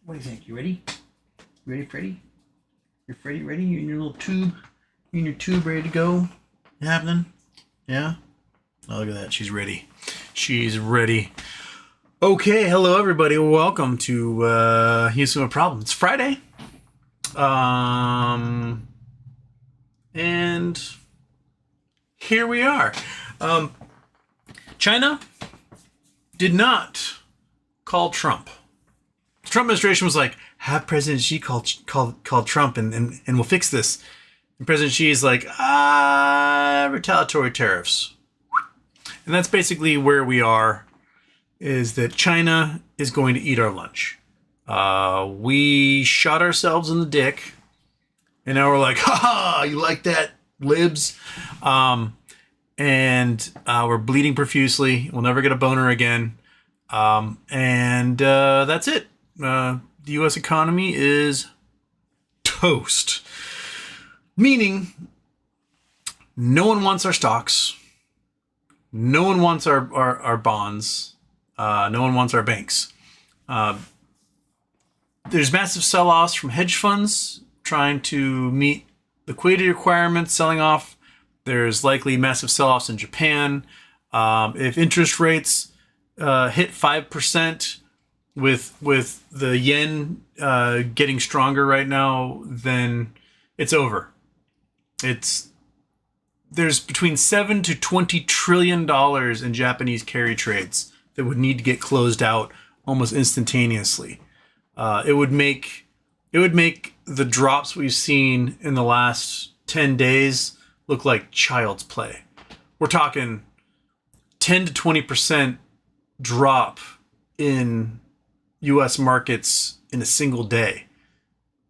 What do you think? You ready? You ready, Freddy? You're Freddy ready? You in your little tube? You in your tube ready to go? Happening? Yeah? Oh, look at that. She's ready. She's ready. Okay, hello everybody. Welcome to Houston with Problem. It's Friday. And here we are. China did not call Trump. The Trump administration was like, have President Xi call Trump and we'll fix this. And President Xi is like, retaliatory tariffs. And that's basically where we are, is that China is going to eat our lunch. We shot ourselves in the dick, and now we're like, ha, you like that, libs? And we're bleeding profusely. We'll never get a boner again. And that's it. The U.S. economy is toast. Meaning, no one wants our stocks. No one wants our bonds. No one wants our banks. There's massive sell-offs from hedge funds trying to meet liquidity requirements, selling off. There's likely massive sell-offs in Japan. If interest rates hit 5% with the yen getting stronger right now, then it's over. There's between $7 to $20 trillion in Japanese carry trades that would need to get closed out almost instantaneously. It would make the drops we've seen in the last 10 days look like child's play. We're talking 10 to 20% drop in U.S. markets in a single day.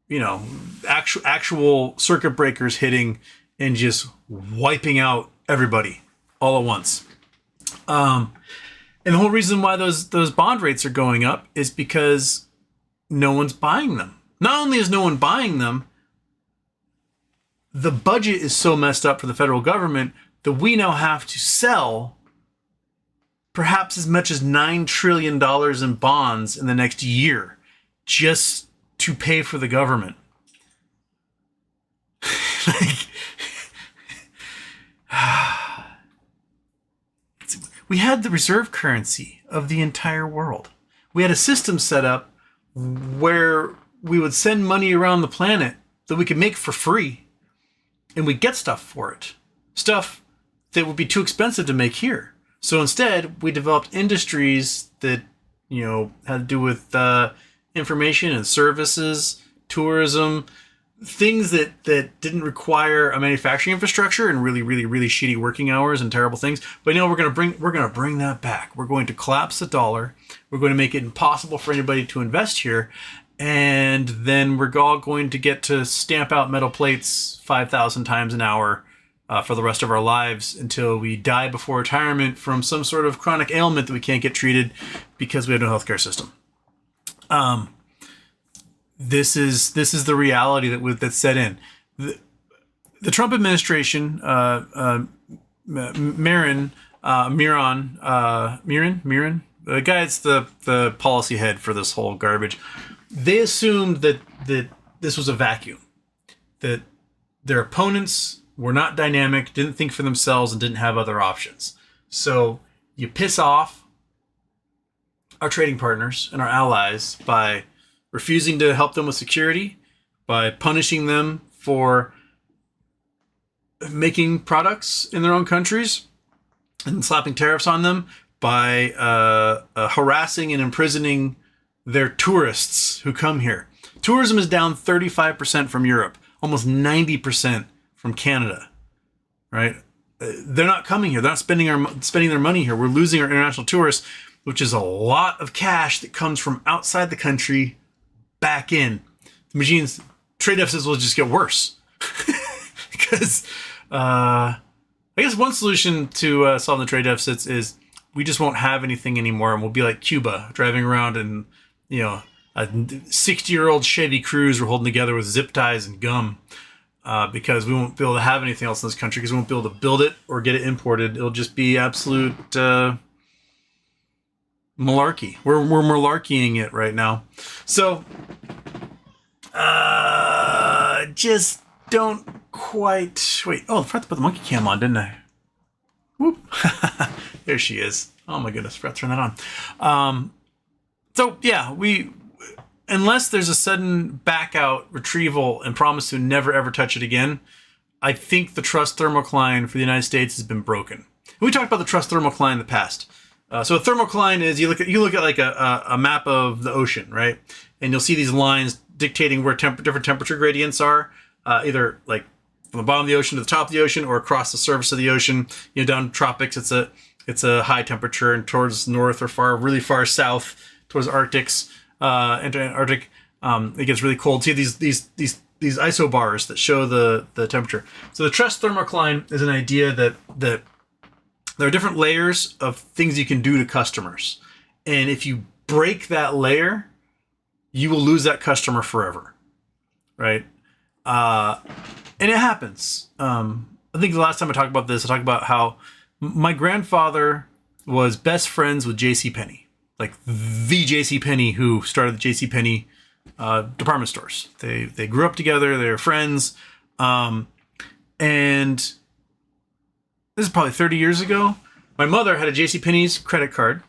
You know, actual circuit breakers hitting and just wiping out everybody all at once. And the whole reason why those bond rates are going up is because no one's buying them. Not only is no one buying them, the budget is so messed up for the federal government that we now have to sell perhaps as much as $9 trillion in bonds in the next year just to pay for the government. We had the reserve currency of the entire world. We had a system set up where we would send money around the planet that we could make for free, and we'd get stuff for it. Stuff that would be too expensive to make here. So instead, we developed industries that, had to do with information and services, tourism, things that didn't require a manufacturing infrastructure and really, really, really shitty working hours and terrible things. But we're going to bring that back. We're going to collapse the dollar. We're going to make it impossible for anybody to invest here. And then we're all going to get to stamp out metal plates 5,000 times an hour for the rest of our lives until we die before retirement from some sort of chronic ailment that we can't get treated because we have no healthcare system. This is the reality that's set in. The Trump administration, Miran, the guy that's the policy head for this whole garbage, they assumed that this was a vacuum, that their opponents were not dynamic, didn't think for themselves, and didn't have other options. So you piss off our trading partners and our allies by refusing to help them with security, by punishing them for making products in their own countries and slapping tariffs on them, by harassing and imprisoning their tourists who come here. Tourism is down 35% from Europe, almost 90% from Canada, right? They're not coming here. They're not spending their money here. We're losing our international tourists, which is a lot of cash that comes from outside the country back in. The machine's trade deficits will just get worse. Because I guess one solution to solving the trade deficits is we just won't have anything anymore, and we'll be like Cuba, driving around in, a 60-year-old Chevy Cruze we're holding together with zip ties and gum, because we won't be able to have anything else in this country because we won't be able to build it or get it imported. It'll just be absolute Malarkey. We're malarkeying it right now. So, just don't quite... Wait, oh, I forgot to put the monkey cam on, didn't I? Whoop. There she is. Oh my goodness, forgot to turn that on. So, yeah, unless there's a sudden back out retrieval and promise to never ever touch it again, I think the trust thermocline for the United States has been broken. And we talked about the trust thermocline in the past. So a thermocline is you look at like a map of the ocean, right? And you'll see these lines dictating where different temperature gradients are, either like from the bottom of the ocean to the top of the ocean, or across the surface of the ocean. You know, down in tropics, it's a high temperature, and towards north or really far south towards Arctics. Antarctic, it gets really cold. See these isobars that show the temperature. So the trust thermocline is an idea that there are different layers of things you can do to customers, and if you break that layer, you will lose that customer forever, right? And it happens. I think the last time I talked about this, I talked about how my grandfather was best friends with JCPenney. Like the JCPenney who started the JCPenney department stores. They grew up together. They were friends. And this is probably 30 years ago. My mother had a JCPenney's credit card.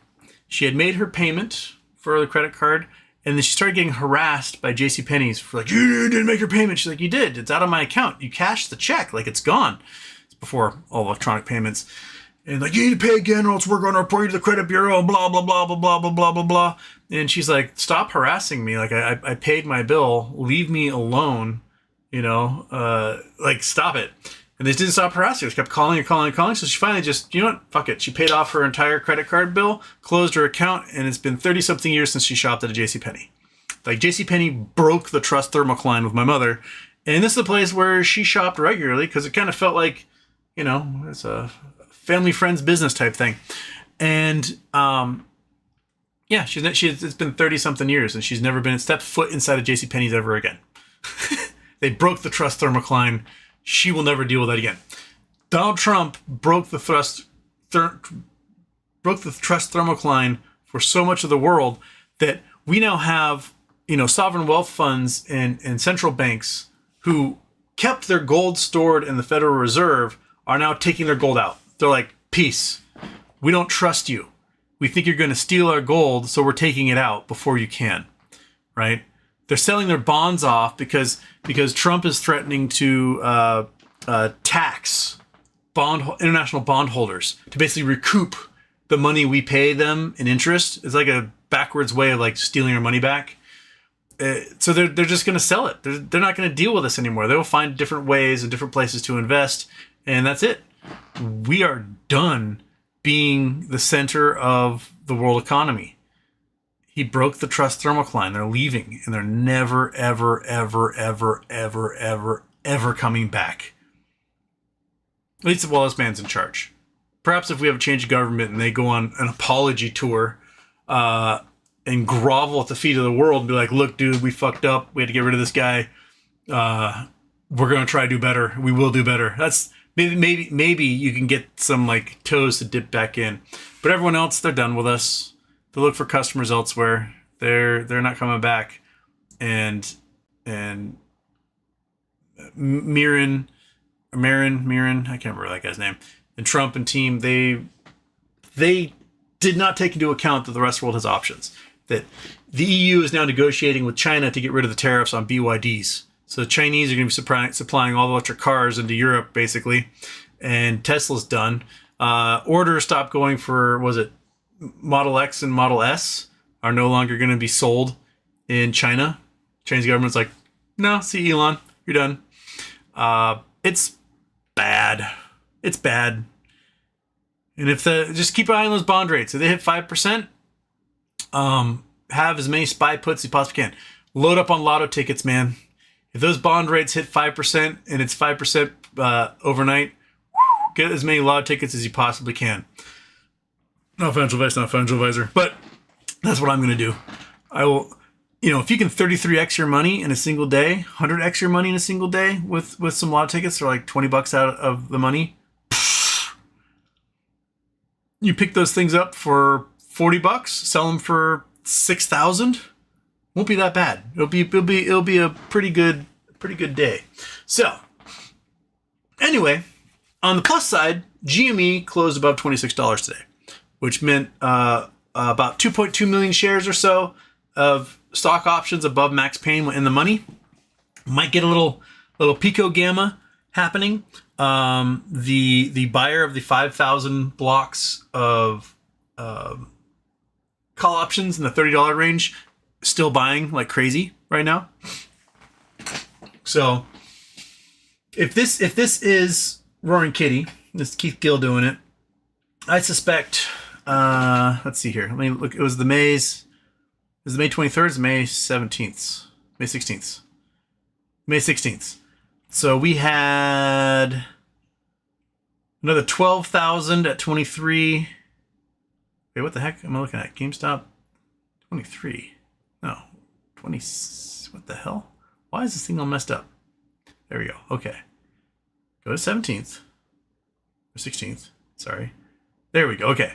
She had made her payment for the credit card, and then she started getting harassed by JCPenney's for like, you didn't make your payment. She's like, you did. It's out of my account. You cashed the check. Like, it's gone. It's before all electronic payments. And like, you need to pay again or else we're going to report you to the credit bureau, blah, blah, blah, blah, blah, blah, blah, blah, blah. And she's like, stop harassing me. Like, I paid my bill. Leave me alone. You know, like, stop it. And they didn't stop harassing her. She kept calling and calling and calling. So she finally just, you know what? Fuck it. She paid off her entire credit card bill, closed her account, and it's been 30-something years since she shopped at a JCPenney. Like, JCPenney broke the trust thermocline with my mother. And this is a place where she shopped regularly because it kind of felt like, you know, it's a family friends business type thing. And yeah, it's been 30-something years, and she's never stepped foot inside of JCPenney's ever again. They broke the trust thermocline. She will never deal with that again. Donald Trump broke the trust thermocline for so much of the world that we now have, you know, sovereign wealth funds and central banks who kept their gold stored in the Federal Reserve are now taking their gold out. They're like, peace. We don't trust you. We think you're going to steal our gold, so we're taking it out before you can, right? They're selling their bonds off because Trump is threatening to tax international bondholders to basically recoup the money we pay them in interest. It's like a backwards way of like stealing our money back. So they're just going to sell it. They're not going to deal with us anymore. They will find different ways and different places to invest, and that's it. We are done being the center of the world economy. He broke the trust thermocline. They're leaving, and they're never, ever, ever, ever, ever, ever, ever coming back. At least while this man's in charge. Perhaps if we have a change of government and they go on an apology tour and grovel at the feet of the world and be like, look, dude, we fucked up. We had to get rid of this guy. We're going to try to do better. We will do better. That's maybe you can get some like toes to dip back in. But everyone else, they're done with us. They look for customers elsewhere. They're not coming back. And Marin, I can't remember that guy's name. And Trump and team, they did not take into account that the rest of the world has options. That the EU is now negotiating with China to get rid of the tariffs on BYDs. So the Chinese are going to be supplying all the electric cars into Europe, basically. And Tesla's done. Orders stopped going for, was it Model X and Model S are no longer going to be sold in China. Chinese government's like, no, see Elon, you're done. It's bad. It's bad. And if just keep an eye on those bond rates. If they hit 5%, have as many SPY puts as you possibly can. Load up on lotto tickets, man. If those bond rates hit 5% and it's 5% overnight, get as many lotto tickets as you possibly can. Not financial advice, not financial advisor, but that's what I'm going to do. I will, if you can 33x your money in a single day, 100x your money in a single day with some lotto tickets, they're like $20 out of the money. You pick those things up for $40, sell them for 6,000. Won't be that bad. It'll be a pretty good day. So anyway, on the plus side, GME closed above $26 today, which meant about 2.2 million shares or so of stock options above max pain in the money. Might get a little pico gamma happening. The buyer of the 5,000 blocks of call options in the $30 range still buying like crazy right now. So if this is Roaring Kitty, this is Keith Gill doing it, I suspect. Let's see here. Let me look. It was the May 23rd. It's May 17th. May 16th. May 16th. So we had another 12,000 at 23. Wait, what the heck am I looking at? GameStop 23. No, 20. What the hell? Why is this thing all messed up? There we go. Okay. Go to 17th. Or 16th. Sorry. There we go. Okay.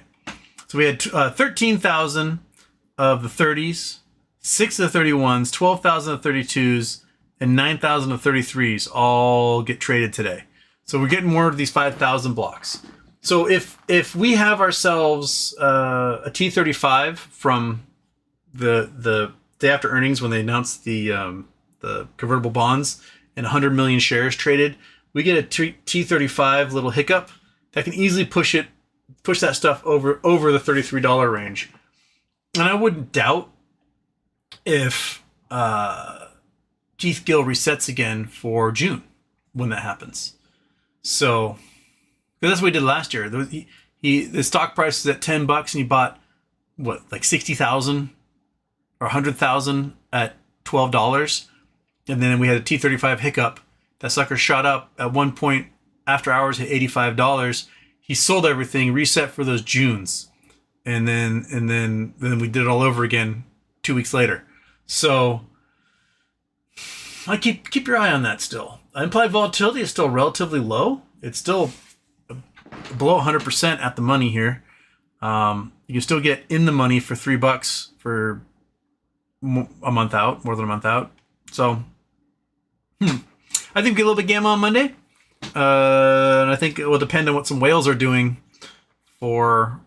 So we had 13,000 of the 30s, 6 of the 31s, 12,000 of the 32s, and 9,000 of 33s all get traded today. So we're getting more of these 5,000 blocks. So if we have ourselves a T35 from the day after earnings when they announced the convertible bonds and 100 million shares traded, we get a T35 little hiccup that can easily push that stuff over the $33 range. And I wouldn't doubt if Keith Gill resets again for June when that happens. So, because that's what he did last year. The stock price is at $10 and he bought what, like 60,000 or 100,000 at $12, and then we had a T35 hiccup. That sucker shot up at one point after hours, hit $85. He sold everything, reset for those Junes, and then we did it all over again 2 weeks later. So I keep your eye on that still. Implied volatility is still relatively low. It's still below 100% at the money here. You can still get in the money for $3 for a month out, more than a month out. So I think we get a little bit gamma on Monday. And I think it will depend on what some whales are doing for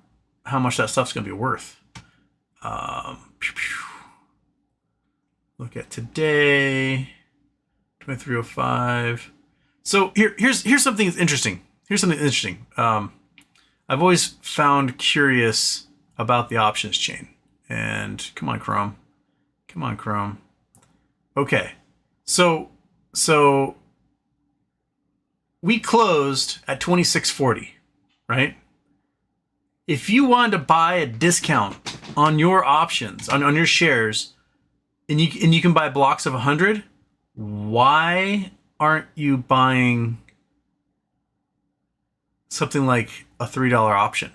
how much that stuff's going to be worth. Look at today, 2305. So here's something that's interesting. I've always found curious about the options chain. And come on, Chrome. Okay, so we closed at 2640, right? If you wanted to buy a discount on your options, on your shares, and you can buy blocks of 100, why aren't you buying something like a $3 option?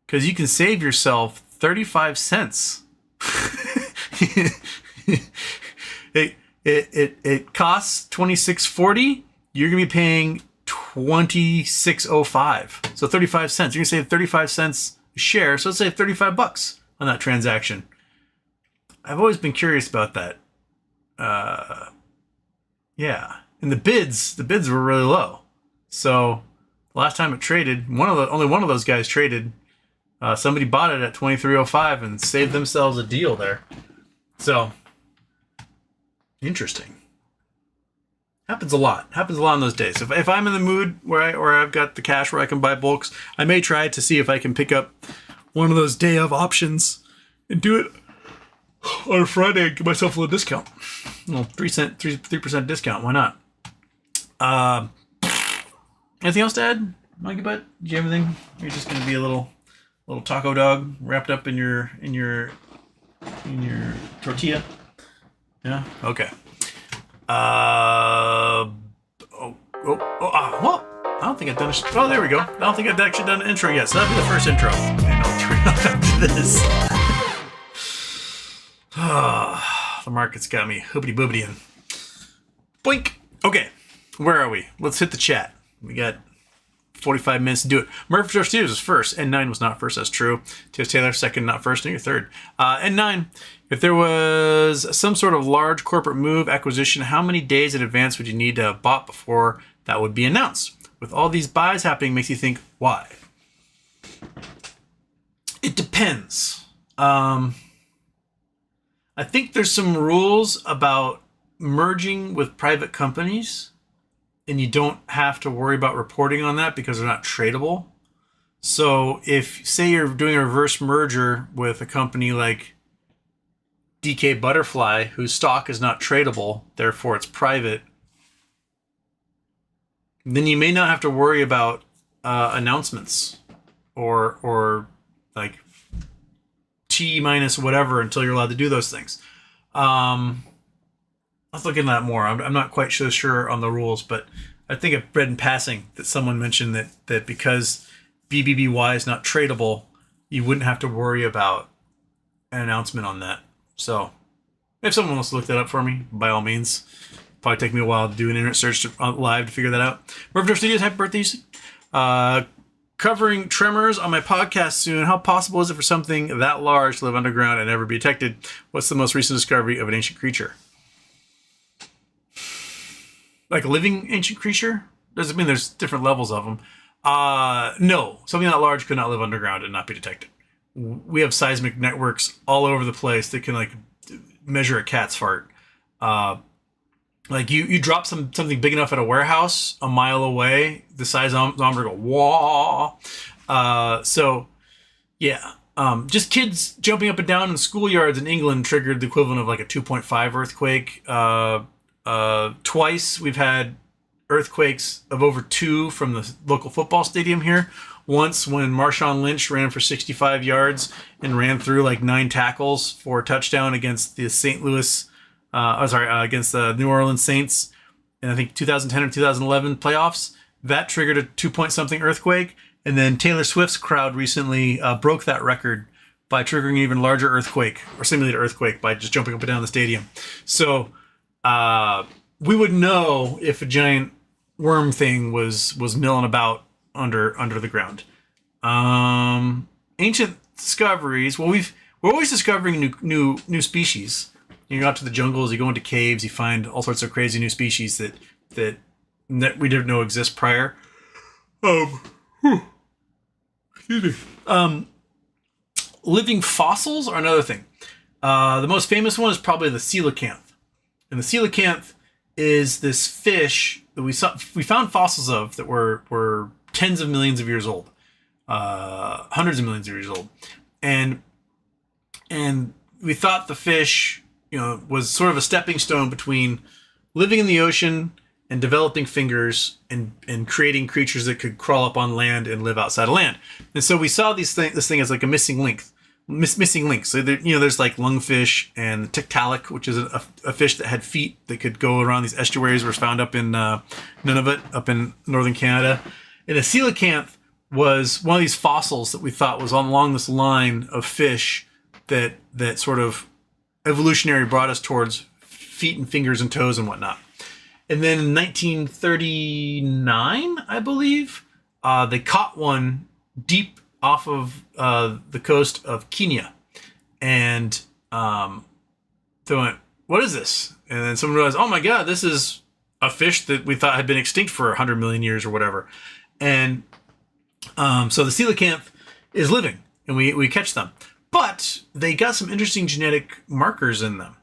Because you can save yourself 35 cents. It costs $26.40. You're gonna be paying $26.05. So 35 cents. You're gonna save 35 cents a share. So let's say $35 on that transaction. I've always been curious about that. Yeah, and the bids were really low. So last time it traded, only one of those guys traded. Somebody bought it at 23.05 and saved themselves a deal there. So interesting. Happens a lot on those days. If I'm in the mood where I've got the cash where I can buy bulks, I may try to see if I can pick up one of those day of options and do it on a Friday and give myself a little discount. A little 3% discount. Why not? Anything else to add, Monkey Butt? Do you have anything? You're just gonna be a little taco dog wrapped up in your tortilla. Yeah. Okay. Well, I don't think I've done oh, there we go. I don't think I've actually done an intro yet, so that'll be the first intro. And I'll turn off after this. The market's got me hoobity-boobity-ing. Boink. Okay, where are we? Let's hit the chat. We got 45 minutes to do it. Murphy Studios was first. N9 was not first. That's true. T.S. Taylor second, not first. And you're third. N9. If there was some sort of large corporate move, acquisition, how many days in advance would you need to have bought before that would be announced? With all these buys happening, makes you think, why? It depends. I think there's some rules about merging with private companies, and you don't have to worry about reporting on that because they're not tradable. So if, say, you're doing a reverse merger with a company like DK Butterfly, whose stock is not tradable, therefore it's private, then you may not have to worry about announcements or like T minus whatever until you're allowed to do those things. I was looking at that more. I'm not quite so sure on the rules, but I think I've read in passing that someone mentioned that because BBBY is not tradable, you wouldn't have to worry about an announcement on that. So if someone wants to look that up for me, by all means. Probably take me a while to do an internet search live to figure that out. Murphy Studios, happy birthday. Covering tremors on my podcast soon. How possible is it for something that large to live underground and never be detected? What's the most recent discovery of an ancient creature? Like a living ancient creature? Doesn't mean there's different levels of them. No, something that large could not live underground and not be detected. We have seismic networks all over the place that can like measure a cat's fart. Like you drop something big enough at a warehouse a mile away, the seismometer go wah. So yeah, just kids jumping up and down in schoolyards in England triggered the equivalent of like a 2.5 earthquake. Twice we've had earthquakes of over 2 from the local football stadium here. Once when Marshawn Lynch ran for 65 yards and ran through like 9 tackles for a touchdown against the against the New Orleans Saints in I think 2010 or 2011 playoffs. That triggered a 2-point-something earthquake. And then Taylor Swift's crowd recently broke that record by triggering an even larger earthquake or simulated earthquake by just jumping up and down the stadium. So we would know if a giant worm thing was milling about under the ground. Ancient discoveries. Well, we're always discovering new species. You go out to the jungles, you go into caves, you find all sorts of crazy new species that we didn't know exist prior. Excuse me. Living fossils are another thing. The most famous one is probably the coelacanth. And the coelacanth is this fish that we found fossils of that were tens of millions of years old, hundreds of millions of years old, and we thought the fish, was sort of a stepping stone between living in the ocean and developing fingers and creating creatures that could crawl up on land and live outside of land. And so we saw this thing as like a missing link. So there's like lungfish and the tiktaalik, which is a fish that had feet that could go around these estuaries. Was found up in Nunavut, up in northern Canada. And a coelacanth was one of these fossils that we thought was along this line of fish that sort of evolutionary brought us towards feet and fingers and toes and whatnot. And then in 1939, I believe, they caught one deep off of the coast of Kenya. And they went, what is this? And then someone realized, oh my God, this is a fish that we thought had been extinct for 100 million years or whatever. And so the coelacanth is living, and we catch them. But they got some interesting genetic markers in them.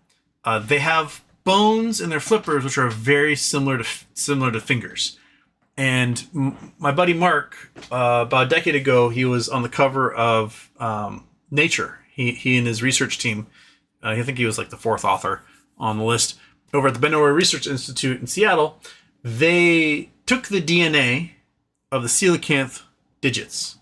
They have bones in their flippers, which are very similar to fingers. And my buddy Mark, about a decade ago, he was on the cover of Nature. He and his research team, I think he was like the 4th author on the list, over at the Benowar Research Institute in Seattle. They took the DNA of the coelacanth digits,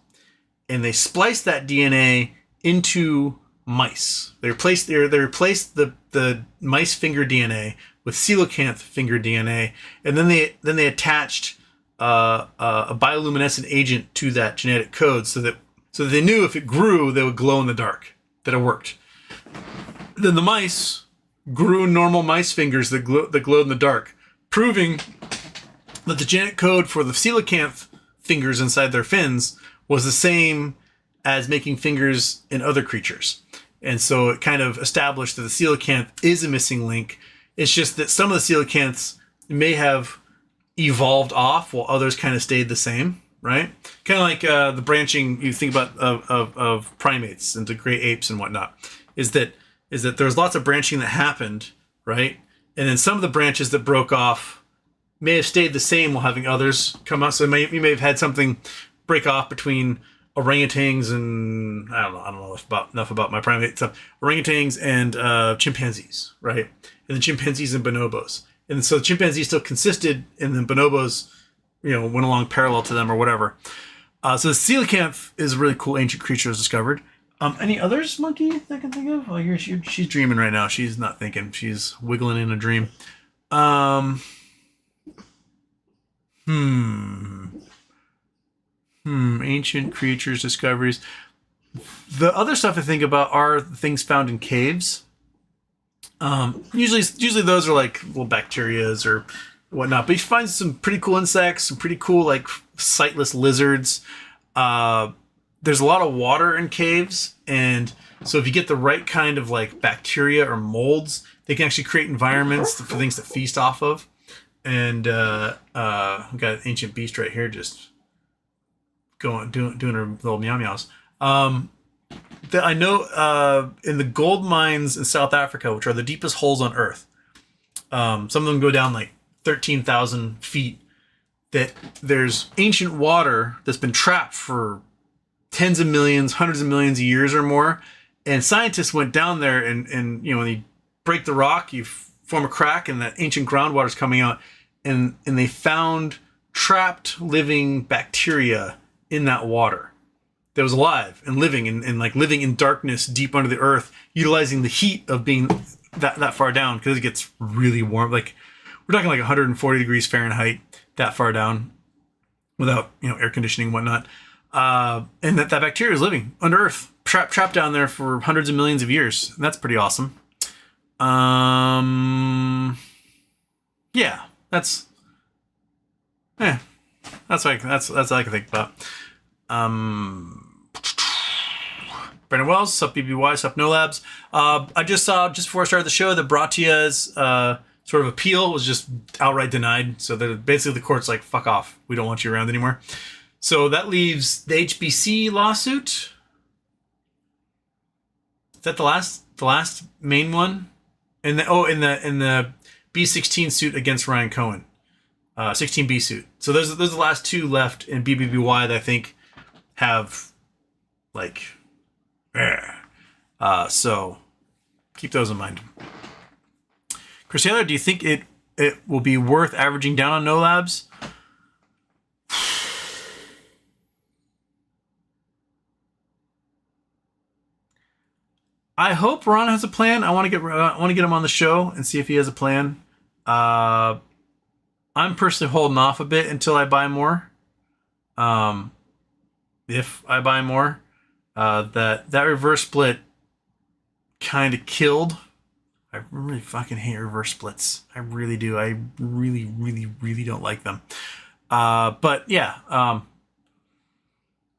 and they spliced that DNA into mice. They replaced the mice finger DNA with coelacanth finger DNA, and then they attached a bioluminescent agent to that genetic code so that they knew if it grew, they would glow in the dark, that it worked. Then the mice grew normal mice fingers that glowed in the dark, proving that the genetic code for the coelacanth fingers inside their fins was the same as making fingers in other creatures. And so it kind of established that the coelacanth is a missing link. It's just that some of the coelacanths may have evolved off while others kind of stayed the same, right? Kind of like the branching you think about of primates into great apes and whatnot, is that there's lots of branching that happened, right? And then some of the branches that broke off may have stayed the same while having others come out. So you may have had something break off between orangutans and I don't know enough about my primate stuff. Orangutans and chimpanzees, right? And the chimpanzees and bonobos. And so the chimpanzees still consisted, and the bonobos, went along parallel to them or whatever. So the coelacanth is a really cool ancient creature that was discovered. Any others, Monkey, that I can think of? Oh, she's dreaming right now. She's not thinking. She's wiggling in a dream. Ancient creatures, discoveries. The other stuff I think about are things found in caves. Usually those are like little bacterias or whatnot. But you find some pretty cool insects, some pretty cool like sightless lizards. There's a lot of water in caves, and so if you get the right kind of like bacteria or molds, they can actually create environments for things to feast off of. And we've got an ancient beast right here just doing her little meow meows. I know in the gold mines in South Africa, which are the deepest holes on Earth, some of them go down like 13,000 feet, that there's ancient water that's been trapped for tens of millions, hundreds of millions of years or more. And scientists went down there and when you break the rock, you form a crack and that ancient groundwater is coming out. And they found trapped living bacteria in that water that was alive and living and like living in darkness deep under the earth, utilizing the heat of being that far down, because it gets really warm. Like we're talking like 140 degrees Fahrenheit that far down without air conditioning and whatnot. And that bacteria is living under earth, trapped down there for hundreds of millions of years. And that's pretty awesome. Yeah, that's all I can think about. Brandon Wells, sup BBBY, sup No Labs. I just saw just before I started the show that Bratia's sort of appeal was just outright denied. So that basically the court's like, fuck off, we don't want you around anymore. So that leaves the HBC lawsuit. Is that the last main one? In the B16 suit against Ryan Cohen, 16B suit. So those are the last two left in BBBY that I think have like, so keep those in mind. Chris Taylor, do you think it will be worth averaging down on No Labs? I hope Ron has a plan. I want to get him on the show and see if he has a plan. I'm personally holding off a bit until I buy more. If I buy more, that reverse split kind of killed. I really fucking hate reverse splits. I really do. I really, really, really don't like them. But yeah,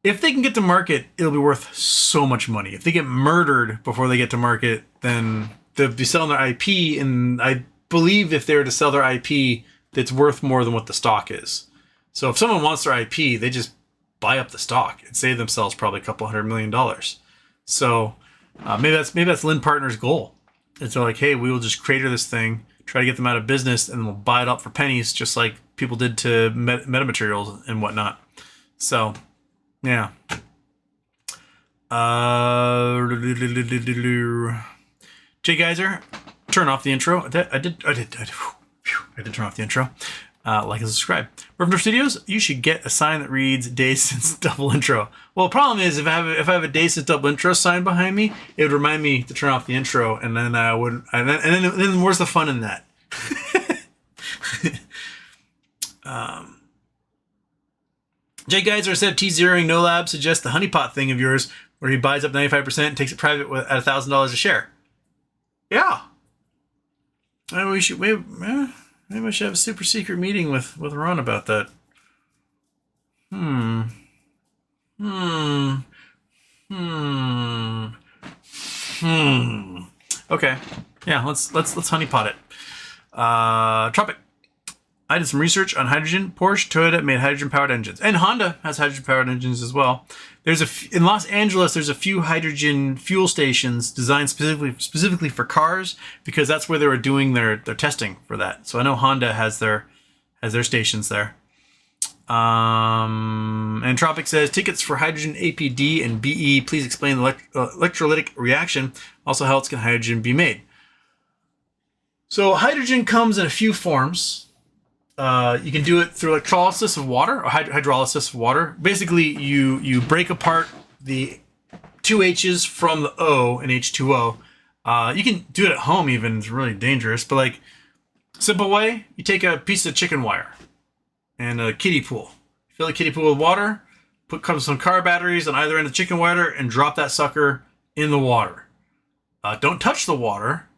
if they can get to market, it'll be worth so much money. If they get murdered before they get to market, then they'll be selling their IP. And I believe if they were to sell their IP, it's worth more than what the stock is. So if someone wants their IP, they just buy up the stock and save themselves probably a couple $100 million. So maybe that's Lynn Partner's goal. It's like, hey, we will just crater this thing, try to get them out of business, and we'll buy it up for pennies, just like people did to metamaterials and whatnot. So, yeah. Jay Geyser, turn off the intro. I did turn off the intro. Like and subscribe. Riffner Studios, you should get a sign that reads "Day Since Double Intro." Well, the problem is if I have a "Day Since Double Intro" sign behind me, it would remind me to turn off the intro, and then I wouldn't. And then where's the fun in that? Jay Geyser said T-zeroing No Lab suggests the honeypot thing of yours, where he buys up 95% and takes it private at $1,000 a share. Yeah. Maybe we should have a super secret meeting with Ron about that. Hmm. Hmm. Hmm. Hmm. Okay. Yeah, let's honeypot it. Tropic. I did some research on hydrogen. Porsche, Toyota made hydrogen-powered engines, and Honda has hydrogen-powered engines as well. In Los Angeles, there's a few hydrogen fuel stations designed specifically for cars because that's where they were doing their testing for that. So I know Honda has their stations there. And Tropic says tickets for hydrogen APD and BE. Please explain the electrolytic reaction. Also, how else can hydrogen be made? So hydrogen comes in a few forms. You can do it through electrolysis of water or hydrolysis of water. Basically, you break apart the two H's from the O in H2O. You can do it at home even. It's really dangerous. But like, simple way, you take a piece of chicken wire and a kiddie pool. Fill the kiddie pool with water, put some car batteries on either end of the chicken wire, and drop that sucker in the water. Don't touch the water,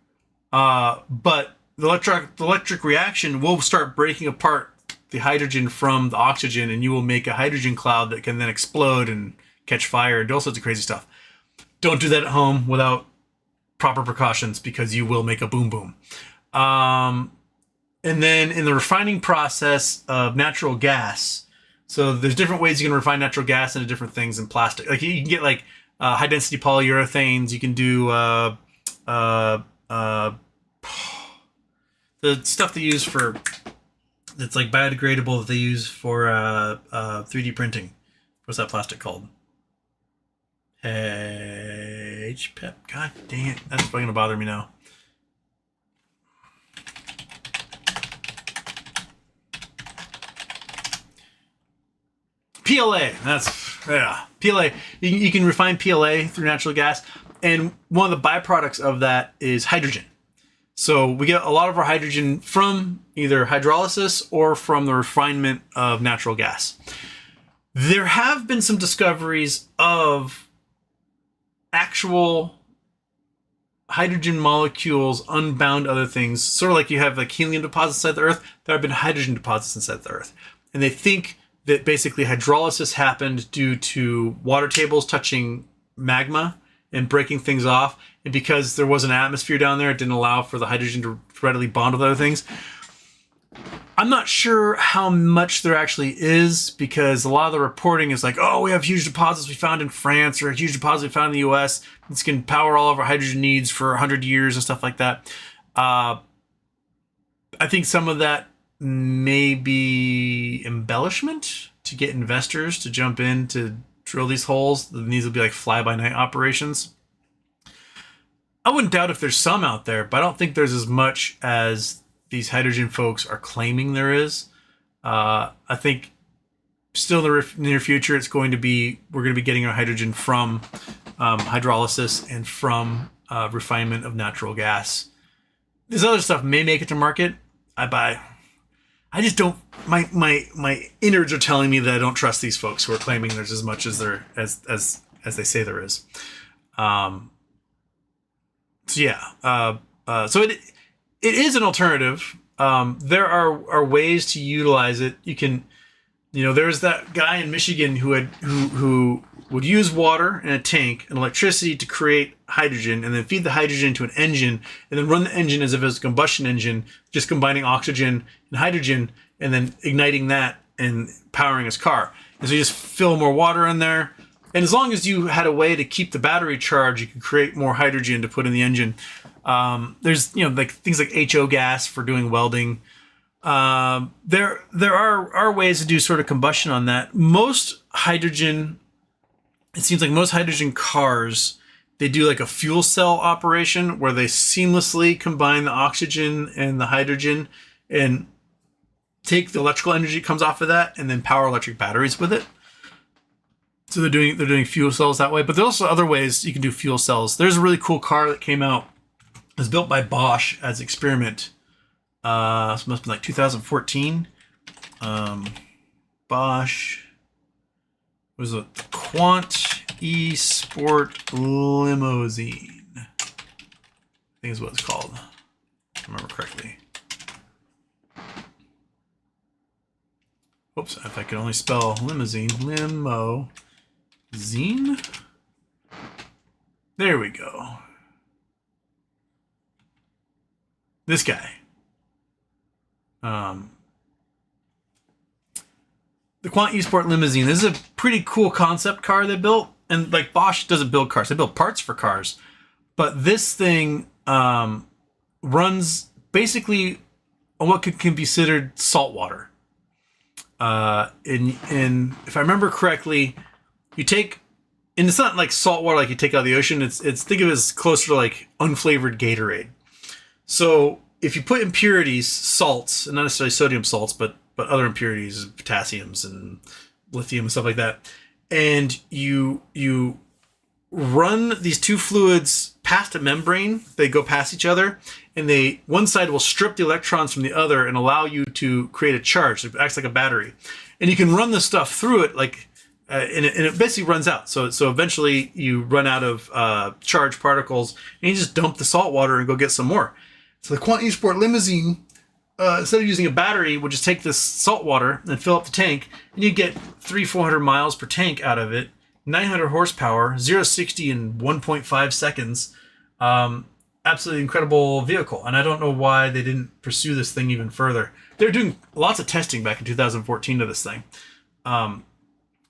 but the electric reaction will start breaking apart the hydrogen from the oxygen, and you will make a hydrogen cloud that can then explode and catch fire and do all sorts of crazy stuff. Don't do that at home without proper precautions because you will make a boom boom. And then in the refining process of natural gas, so there's different ways you can refine natural gas into different things in plastic. Like you can get like high density polyurethanes. You can do the stuff they use for that's like biodegradable that they use for 3D printing. What's that plastic called? HPEP. God dang it! That's probably gonna bother me now. PLA. PLA. You can refine PLA through natural gas, and one of the byproducts of that is hydrogen. So we get a lot of our hydrogen from either hydrolysis or from the refinement of natural gas. There have been some discoveries of actual hydrogen molecules unbound other things, sort of like you have like helium deposits inside the Earth. There have been hydrogen deposits inside the Earth, and they think that basically hydrolysis happened due to water tables touching magma and breaking things off. And because there was an atmosphere down there, it didn't allow for the hydrogen to readily bond with other things. I'm not sure how much there actually is because a lot of the reporting is like, oh, we have huge deposits we found in France or a huge deposit we found in the US. This can power all of our hydrogen needs for 100 years and stuff like that. I think some of that maybe embellishment to get investors to jump in to drill these holes. These will be like fly-by-night operations. I wouldn't doubt if there's some out there, but I don't think there's as much as these hydrogen folks are claiming there is. I think still in the near future, we're going to be getting our hydrogen from hydrolysis and from refinement of natural gas. This other stuff may make it to market. I just don't. My innards are telling me that I don't trust these folks who are claiming there's as much as there as they say there is. So yeah. So it is an alternative. There are ways to utilize it. You can, there's that guy in Michigan who would use water in a tank and electricity to create hydrogen and then feed the hydrogen to an engine and then run the engine as if it was a combustion engine, just combining oxygen and hydrogen and then igniting that and powering his car. And so you just fill more water in there. And as long as you had a way to keep the battery charged, you could create more hydrogen to put in the engine. There's, like things like HO gas for doing welding. There are ways to do sort of combustion on that. It seems like most hydrogen cars, they do like a fuel cell operation where they seamlessly combine the oxygen and the hydrogen and take the electrical energy that comes off of that and then power electric batteries with it. So they're doing fuel cells that way, but there's also other ways you can do fuel cells. There's a really cool car that came out. It was built by Bosch as an experiment. So it must have been like 2014. Bosch was a Quant E-Sport Limousine. I think is what it's called. If I remember correctly. Oops, if I could only spell limousine. Limo-zine. There we go. This guy. The Quant E-Sport Limousine. This is a pretty cool concept car they built. And like Bosch doesn't build cars. They build parts for cars. But this thing runs basically on what can be considered salt water. And if I remember correctly, you take, and it's not like salt water like you take out of the ocean. It's think of it as closer to like unflavored Gatorade. So if you put impurities, salts, and not necessarily sodium salts, but other impurities, potassiums and lithium and stuff like that, and you run these two fluids past a membrane, they go past each other, and one side will strip the electrons from the other and allow you to create a charge. It acts like a battery, and you can run the stuff through it like, and it basically runs out. So eventually you run out of charged particles, and you just dump the salt water and go get some more. So the Quant E-Sport Limousine, instead of using a battery, would just take this salt water and fill up the tank, and you get 300-400 miles per tank out of it, 900 horsepower, 0-60 in 1.5 seconds. Absolutely incredible vehicle, and I don't know why they didn't pursue this thing even further. They were doing lots of testing back in 2014 to this thing. They're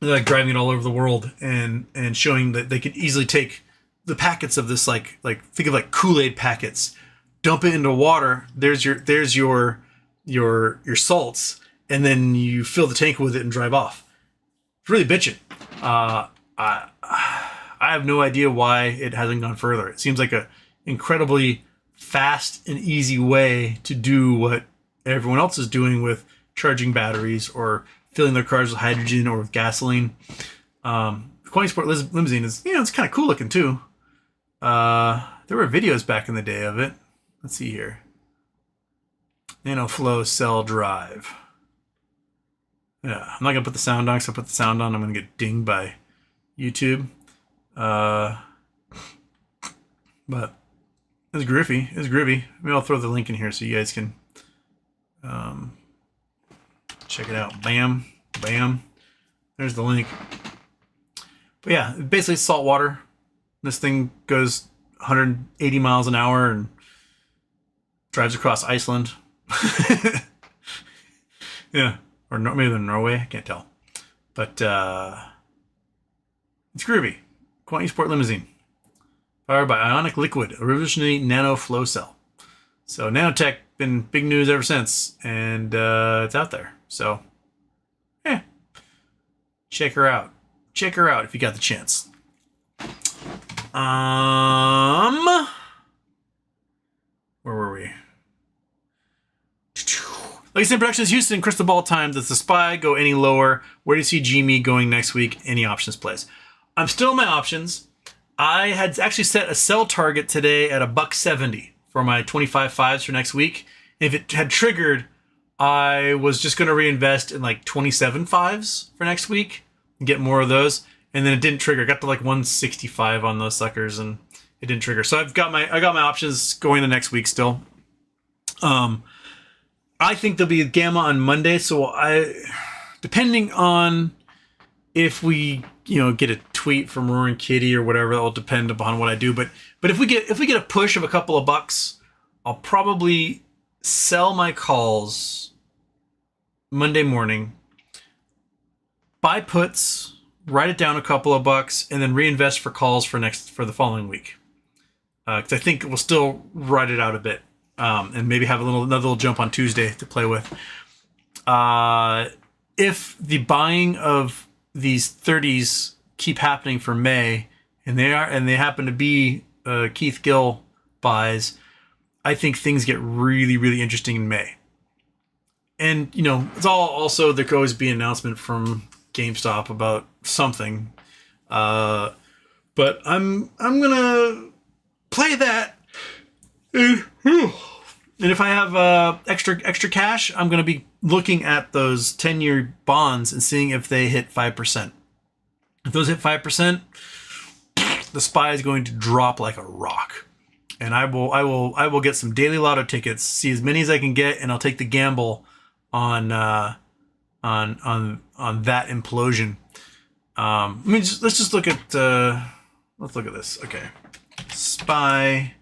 like driving it all over the world and showing that they could easily take the packets of this like think of like Kool-Aid packets, dump it into water. There's your salts, and then you fill the tank with it and drive off. It's really bitchin'. I have no idea why it hasn't gone further. It seems like a incredibly fast and easy way to do what everyone else is doing with charging batteries or filling their cars with hydrogen or with gasoline. The Quant E-Sport Limousine is, it's kind of cool looking too. There were videos back in the day of it. Let's see here. NanoFlow cell drive. Yeah, I'm not gonna put the sound on, because if I put the sound on, I'm gonna get dinged by YouTube. But it's groovy. It's groovy. Maybe I'll throw the link in here so you guys can check it out. Bam, bam. There's the link. But yeah, basically salt water. This thing goes 180 miles an hour and drives across Iceland. Yeah, or maybe Norway. I can't tell. But it's groovy. Quant E-Sport Limousine. Powered by ionic liquid, a revolutionary nano flow cell. So nanotech been big news ever since, and it's out there. So, check her out. Check her out if you got the chance. Where were we? Legacy Productions Houston, Crystal Ball Time. Does the SPY go any lower? Where do you see GME going next week? Any options plays? I'm still in my options. I had actually set a sell target today at $1.70 for my 25 fives for next week. If it had triggered, I was just going to reinvest in like 27 fives for next week and get more of those. And then it didn't trigger. I got to like 165 on those suckers and it didn't trigger. So I got my options going the next week still. I think there'll be a gamma on Monday. So depending on if we, get a tweet from Roaring Kitty or whatever, that'll depend upon what I do. But if we get a push of a couple of bucks, I'll probably sell my calls Monday morning, buy puts, write it down a couple of bucks, and then reinvest for calls for the following week. Because I think we'll still ride it out a bit, and maybe have another little jump on Tuesday to play with. If the buying of these 30s keep happening for May, and they happen to be Keith Gill buys, I think things get really, really interesting in May. And it's all also there could always be an announcement from GameStop about something, but I'm gonna play that. And if I have extra cash, I'm gonna be looking at those 10-year bonds and seeing if they hit 5%. If those hit 5%, the SPY is going to drop like a rock. And I will get some daily lotto tickets, see as many as I can get, and I'll take the gamble on on that implosion. Let's just look at let's look at this. Okay, SPY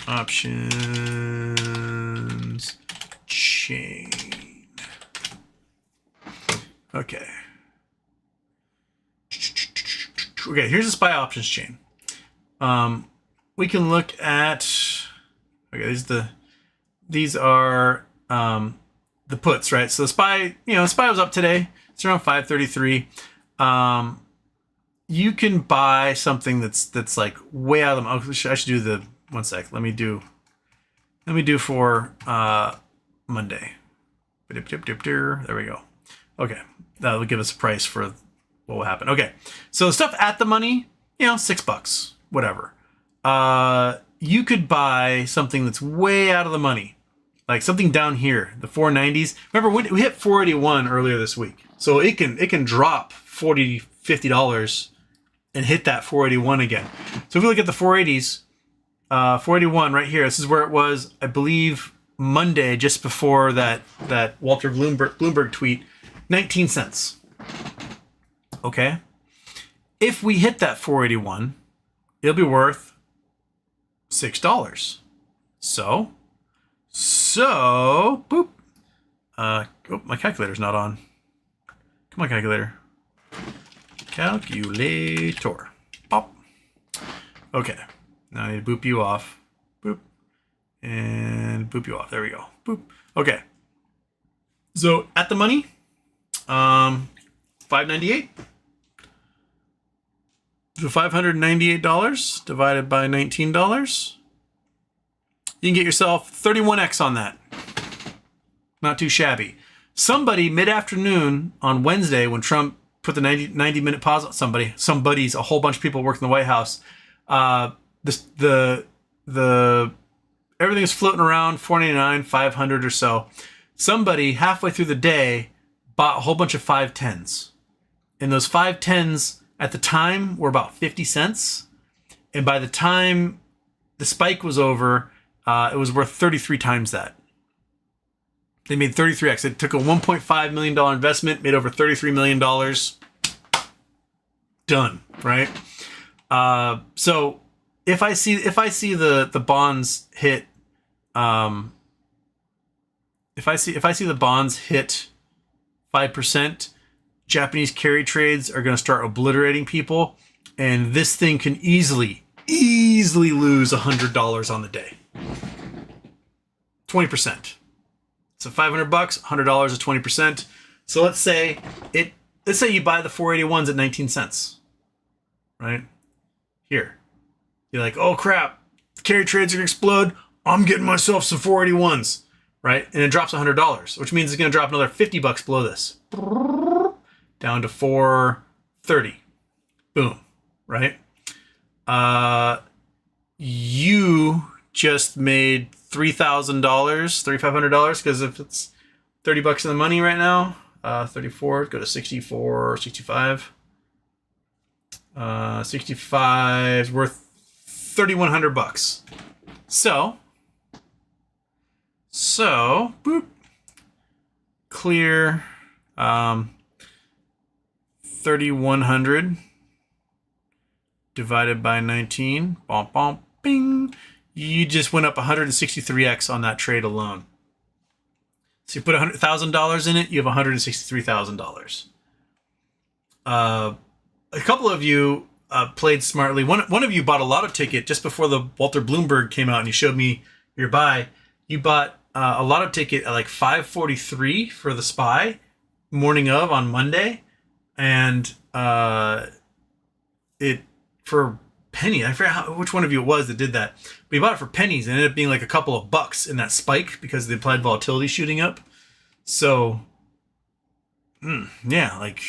options chain. Okay. Okay, here's the SPY options chain. We can look at, okay, these are the puts, right? So the SPY, SPY was up today. It's around 533. You can buy something that's like way out of the, I should do the, one sec. Let me do for Monday. There we go. Okay, that'll give us a price for what will happen. Okay, so stuff at the money, $6, whatever. You could buy something that's way out of the money, like something down here, the 490s. Remember, we hit 481 earlier this week, so it can drop $40, $50 and hit that 481 again. So if we look at the 480s, 481 right here, this is where it was, I believe, Monday, just before that Walter Bloomberg tweet, 19 cents. Okay, if we hit that 481, it'll be worth $6. So boop. Oh, my calculator's not on. Come on, calculator. Calculator. Pop. Okay, now I need to boop you off. Boop. And boop you off. There we go. Boop. Okay. So at the money, $598. So $598 divided by $19. You can get yourself 31x on that. Not too shabby. Somebody mid-afternoon on Wednesday, when Trump put the 90-minute pause on somebody's, a whole bunch of people working in the White House, the everything is floating around 499, 500 or so. Somebody halfway through the day bought a whole bunch of 510s. And those 510s at the time were about 50 cents. And by the time the spike was over, it was worth 33 times that. They made 33x. It took a $1.5 million investment, made over $33 million. Done, right? So if I see the bonds hit, if I see the bonds hit 5%, Japanese carry trades are going to start obliterating people, and this thing can easily lose $100 on the day. 20%. So $500, $100 is 20%. So let's say you buy the 481s at 19 cents, right? Here, you're like, oh crap, carry trades are gonna explode. I'm getting myself some 481s, right? And it drops $100, which means it's gonna drop another $50 below this, down to 430. Boom, right? You just made $3,500, because if it's $30 in the money right now, 34, go to 64, 65. 65 is worth $3,100. So boop, clear 3,100 divided by 19. Bom, bom, bing. You just went up 163x on that trade alone. So you put $100,000 in it, you have $163,000. A couple of you played smartly. One of you bought a lotto ticket just before the Walter Bloomberg came out, and you showed me your buy. You bought a lotto ticket at like 5:43 for the SPY morning of on Monday, and it for penny. I forget which one of you it was that did that, but you bought it for pennies and it ended up being like a couple of bucks in that spike because of the implied volatility shooting up. So, yeah, like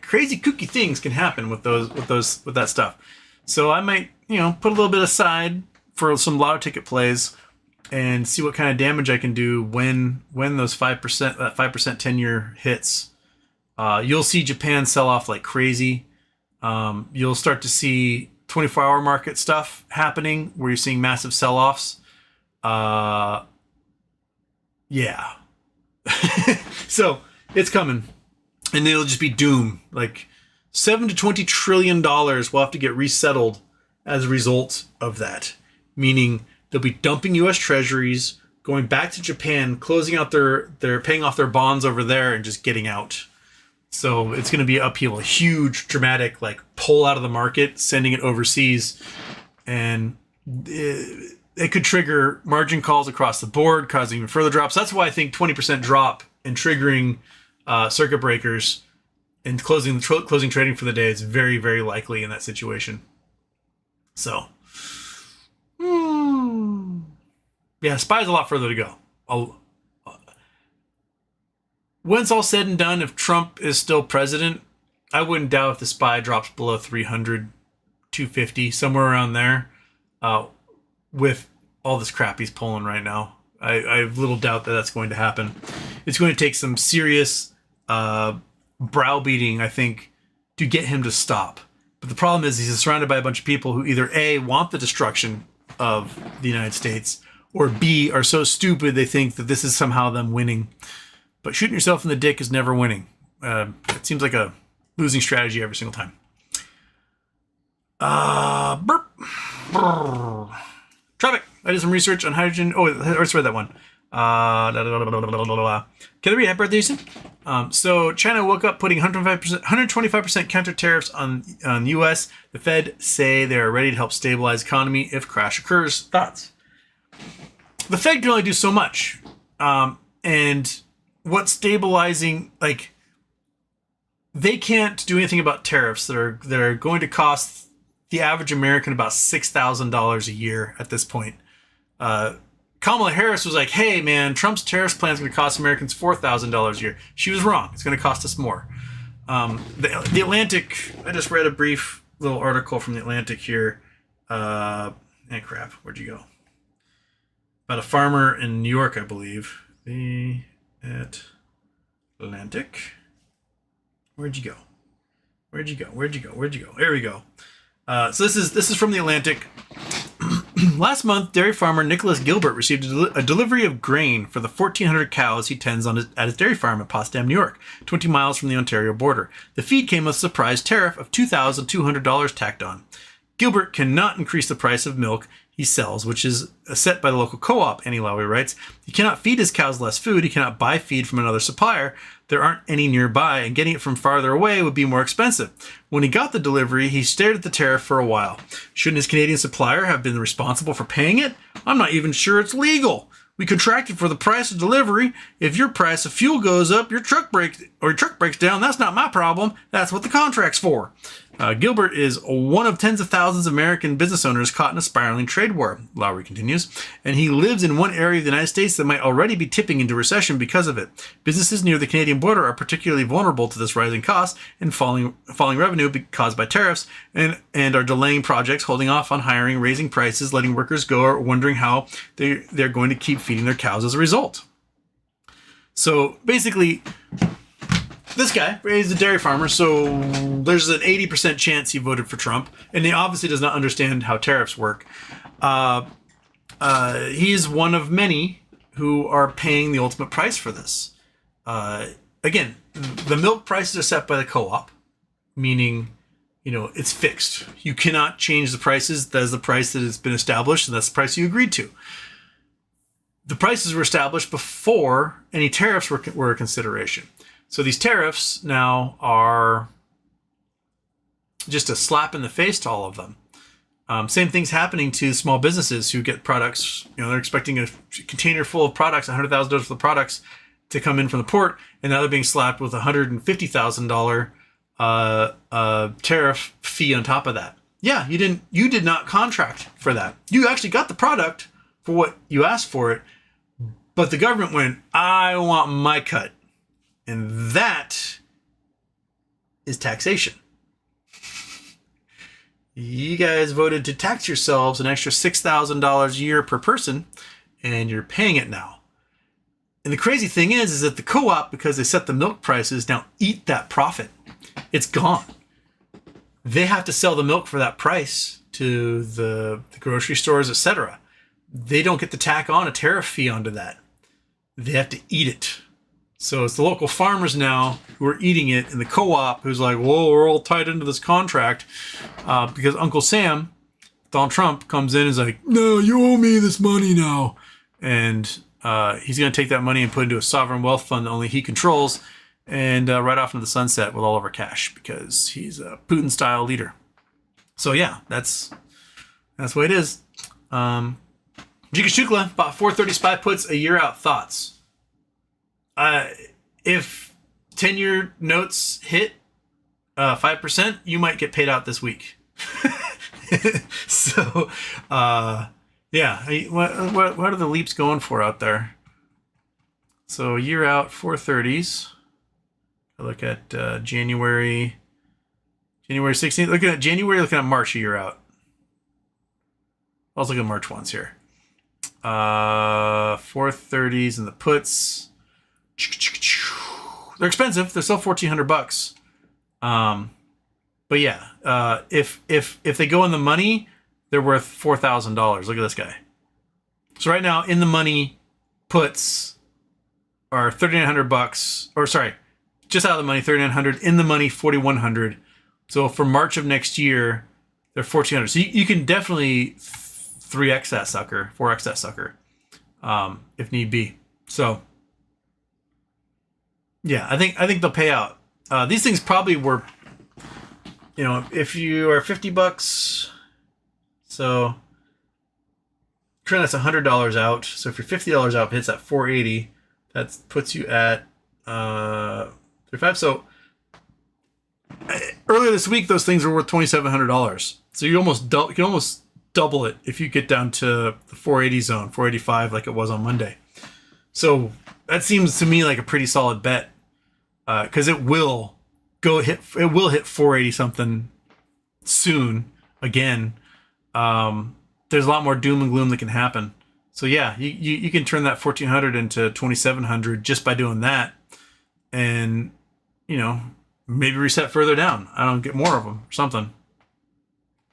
crazy kooky things can happen with that stuff. So I might, put a little bit aside for some lotto ticket plays and see what kind of damage I can do when those 5%, that 5% 10-year hits. You'll see Japan sell off like crazy. You'll start to see 24-hour market stuff happening where you're seeing massive sell-offs. Yeah. So it's coming, and it'll just be doom. Like $7 to $20 trillion will have to get resettled as a result of that. Meaning they'll be dumping U.S. treasuries, going back to Japan, closing out their paying off their bonds over there, and just getting out. So it's going to be upheaval, a huge, dramatic, like pull out of the market, sending it overseas, and it could trigger margin calls across the board, causing even further drops. That's why I think 20% drop and triggering circuit breakers and closing trading for the day is very, very likely in that situation. So, yeah, SPY's a lot further to go. When it's all said and done, if Trump is still president, I wouldn't doubt if the SPY drops below 300, 250, somewhere around there, with all this crap he's pulling right now. I have little doubt that that's going to happen. It's going to take some serious browbeating, I think, to get him to stop. But the problem is he's surrounded by a bunch of people who either A, want the destruction of the United States, or B, are so stupid they think that this is somehow them winning. But shooting yourself in the dick is never winning. It seems like a losing strategy every single time. Burp. Traffic. I did some research on hydrogen. Oh, I already read that one. Can I read happy birthday, Houston? So China woke up putting 125% counter tariffs on U.S. The Fed say they are ready to help stabilize economy if crash occurs. Thoughts? The Fed can only do so much. And what's stabilizing, like, they can't do anything about tariffs that are going to cost the average American about $6,000 a year at this point. Kamala Harris was like, hey, man, Trump's tariffs plan is going to cost Americans $4,000 a year. She was wrong. It's going to cost us more. The Atlantic, I just read a brief little article from the Atlantic here. Crap, where'd you go? About a farmer in New York, I believe. The Atlantic. Where'd you go? There we go. So this is from the Atlantic. Last month, dairy farmer Nicholas Gilbert received a delivery of grain for the 1,400 cows he tends at his dairy farm in Potsdam, New York, 20 miles from the Ontario border. The feed came with a surprise tariff of $2,200 tacked on. Gilbert cannot increase the price of milk he sells, which is set by the local co-op, Annie Lowry writes. He cannot feed his cows less food. He cannot buy feed from another supplier. There aren't any nearby, and getting it from farther away would be more expensive. When he got the delivery, he stared at the tariff for a while. Shouldn't his Canadian supplier have been responsible for paying it? I'm not even sure it's legal. We contracted for the price of delivery. If your price of fuel goes up, your truck breaks down. That's not my problem. That's what the contract's for. Gilbert is one of tens of thousands of American business owners caught in a spiraling trade war, Lowry continues, and he lives in one area of the United States that might already be tipping into recession because of it. Businesses near the Canadian border are particularly vulnerable to this rising cost and falling revenue caused by tariffs, and are delaying projects, holding off on hiring, raising prices, letting workers go, or wondering how they're going to keep feeding their cows as a result. So basically, this guy is a dairy farmer, so there's an 80% chance he voted for Trump, and he obviously does not understand how tariffs work. He's one of many who are paying the ultimate price for this. Again, the milk prices are set by the co-op, meaning, it's fixed. You cannot change the prices. That is the price that has been established, and that's the price you agreed to. The prices were established before any tariffs were a consideration. So these tariffs now are just a slap in the face to all of them. Same thing's happening to small businesses who get products. They're expecting a container full of products, $100,000 worth of products to come in from the port, and now they're being slapped with a $150,000 tariff fee on top of that. Yeah, you did not contract for that. You actually got the product for what you asked for it, but the government went, I want my cut. And that is taxation. You guys voted to tax yourselves an extra $6,000 a year per person, and you're paying it now. And the crazy thing is that the co-op, because they set the milk prices, now eat that profit. It's gone. They have to sell the milk for that price to the grocery stores, etc. They don't get to tack on a tariff fee onto that. They have to eat it. So it's the local farmers now who are eating it, and the co-op who's like, whoa, we're all tied into this contract because Uncle Sam, Donald Trump, comes in and is like, no, you owe me this money now. And he's going to take that money and put it into a sovereign wealth fund that only he controls and right off into the sunset with all of our cash because he's a Putin-style leader. So yeah, that's the way it is. Jika Shukla bought 430 SPY puts a year out. Thoughts? If 10-year notes hit 5%, you might get paid out this week. So, yeah. What are the leaps going for out there? So, a year out, 430s. I look at January 16th. Looking at January, looking at March, a year out. I'll look at March ones here. 430s and the puts. They're expensive. They're still $1,400. But yeah, if they go in the money, they're worth $4,000. Look at this guy. So right now, in the money puts are $3,900, or sorry, just out of the money, $3,900. In the money, $4,100. So for March of next year, they're $1,400. So you can definitely 3x that sucker, 4x that sucker, if need be. So yeah, I think they'll pay out. These things probably were, if you are $50, so that's $100 out. So if you're $50 out, it hits at 480. That puts you at 35. So earlier this week, those things were worth $2,700. So you can almost double it if you get down to the 480 zone, 485, like it was on Monday. So that seems to me like a pretty solid bet. Because it will hit 480 something soon again. There's a lot more doom and gloom that can happen. So yeah, you can turn that 1,400 into 2,700 just by doing that, and maybe reset further down. I don't get more of them or something.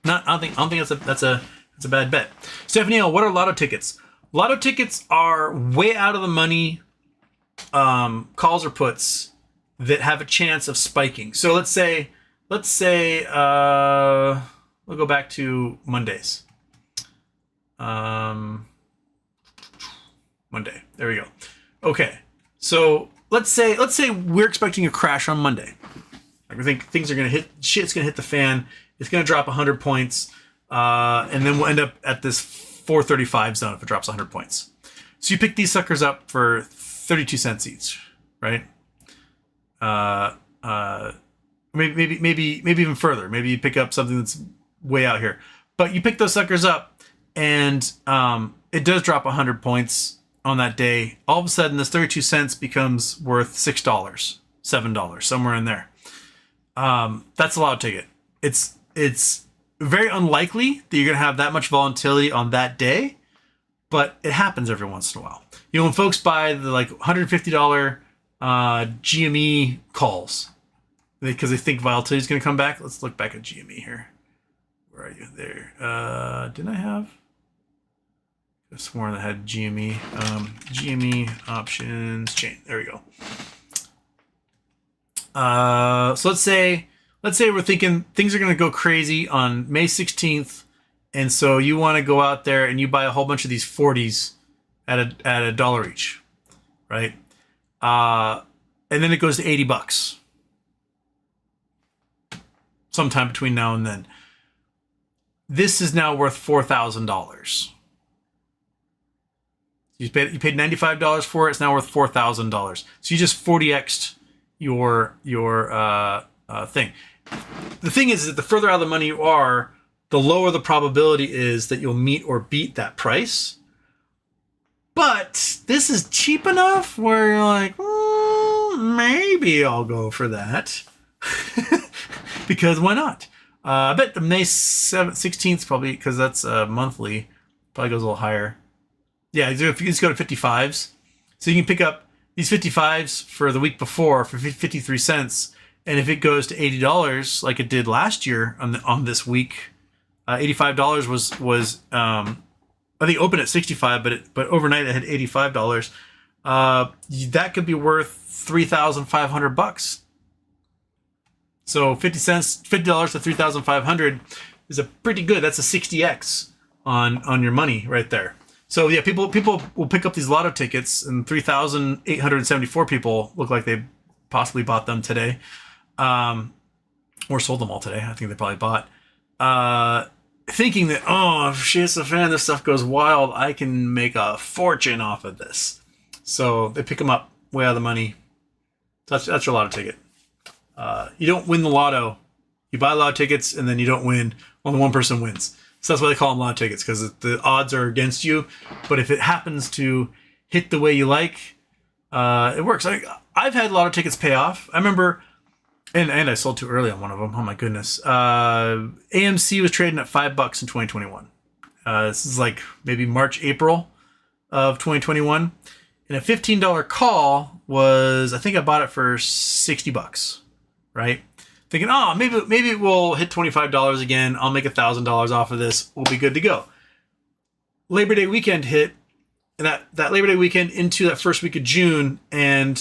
I don't think that's a bad bet. Stephanie L, what are lotto tickets? Lotto tickets are way out of the money calls or puts that have a chance of spiking. So let's say we'll go back to Mondays. Monday. There we go. Okay. So let's say we're expecting a crash on Monday. Like we think things are shit's gonna hit the fan. It's gonna drop 100 points, and then we'll end up at this 435 zone if it drops 100 points. So you pick these suckers up for 32 cents each, right? Maybe even further. Maybe you pick up something that's way out here, but you pick those suckers up, and it does drop 100 points on that day. All of a sudden, this 32 cents becomes worth $6, $7, somewhere in there. That's a lotto ticket. It's very unlikely that you're gonna have that much volatility on that day, but it happens every once in a while. When folks buy the like $150 GME calls because they think volatility is going to come back. Let's look back at GME here. Where are you? There. Didn't I have? I sworn I had GME. GME options chain. There we go. So let's say we're thinking things are going to go crazy on May 16th, and so you want to go out there and you buy a whole bunch of these 40s at a dollar each, right? And then it goes to $80 sometime between now and then. This is now worth $4,000. You paid $95 for it. It's now worth $4,000. So you just 40x'd your thing. The thing is that the further out of the money you are, the lower the probability is that you'll meet or beat that price. But this is cheap enough where you're like, maybe I'll go for that. Because why not? I bet the May 16th probably, because that's monthly, probably goes a little higher. Yeah, if you just go to 55s. So you can pick up these 55s for the week before for 53 cents. And if it goes to $80 like it did last year on this week, $85 was I think opened at 65, but overnight it had $85. that could be worth $3,500. So $50 to 3,500 is a pretty good. That's a 60x on your money right there. So yeah, people will pick up these lotto tickets, and 3,874 people look like they possibly bought them today, or sold them all today. I think they probably bought, thinking that, oh, if she's a fan, this stuff goes wild, I can make a fortune off of this. So they pick them up way out of the money. That's your lotto ticket. You don't win the lotto. You buy lotto tickets and then you don't win. Only one person wins. So that's why they call them lotto tickets, because the odds are against you. But if it happens to hit the way you like, it works. I've had lotto tickets pay off. I remember, and I sold too early on one of them. Oh my goodness. AMC was trading at $5 in 2021. This is like maybe March, April of 2021. And a $15 call was, I think I bought it for $60, right? Thinking, oh, maybe it will hit $25 again. I'll make $1,000 off of this. We'll be good to go. Labor Day weekend hit, and that Labor Day weekend into that first week of June, and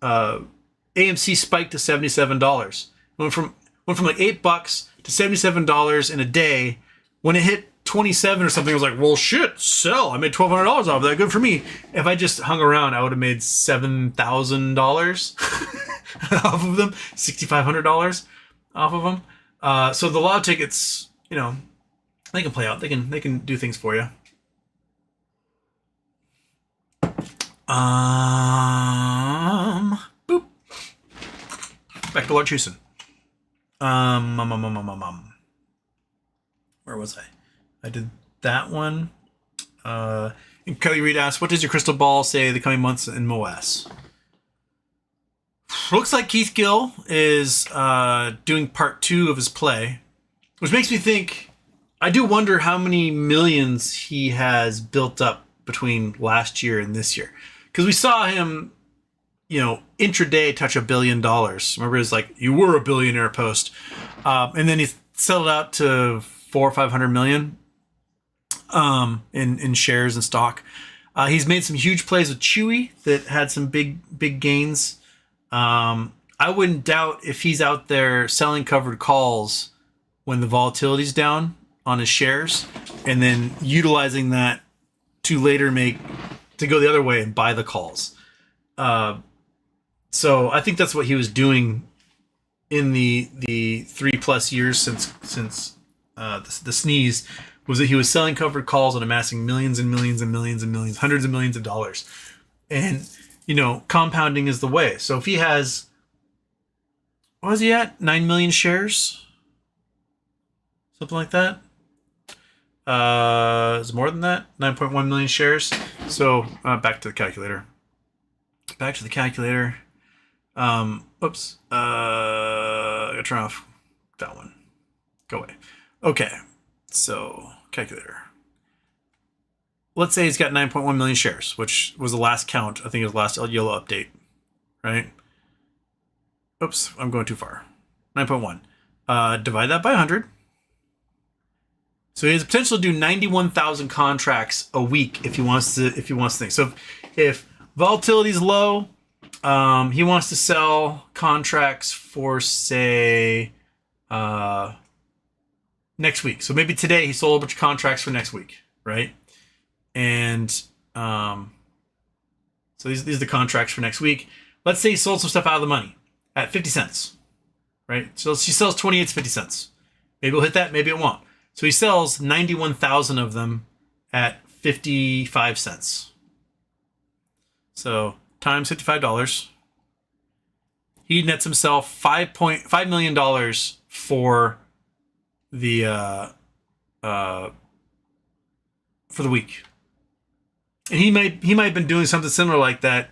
AMC spiked to $77. Went from like $8 to $77 in a day. When it hit 27 or something, I was like, well, shit, sell. I made $1,200 off of that. Good for me. If I just hung around, I would have made $7,000 off of them, $6,500 off of them. So the lotto tickets, they can play out. They can do things for you. Boop. Back to Lord Chusen. Where was I? I did that one. And Kelly Reed asked, what does your crystal ball say the coming months in MOAS? Looks like Keith Gill is doing part 2 of his play, which makes me think, I do wonder how many millions he has built up between last year and this year. Because we saw him, intraday touch $1 billion. Remember, it was like, you were a billionaire post. And then he settled out to 400 or 500 million in shares and stock. He's made some huge plays with Chewy that had some big gains. I wouldn't doubt if he's out there selling covered calls when the volatility's down on his shares, and then utilizing that to later to go the other way and buy the calls. So I think that's what he was doing in the 3+ years since the sneeze, was that he was selling covered calls and amassing millions and millions and millions and millions, hundreds of millions of dollars. And, compounding is the way. So if he has, what was he at? 9 million shares? Something like that. Is it more than that? 9.1 million shares. So back to the calculator. Oops. I gotta turn off that one. Go away. Okay. So calculator. Let's say he's got 9.1 million shares, which was the last count. I think it was the last yellow update, right? Oops, I'm going too far. 9.1. Divide that by 100. So he has the potential to do 91,000 contracts a week if he wants to think. So if volatility is low, he wants to sell contracts for, say, next week. So maybe today he sold a bunch of contracts for next week, right? And so these are the contracts for next week. Let's say he sold some stuff out of the money at 50 cents, right? So he sells 28 to 50 cents. Maybe he'll hit that, maybe it won't. So he sells 91,000 of them at 55 cents. So times $55. He nets himself $5 million for the week. And he might have been doing something similar like that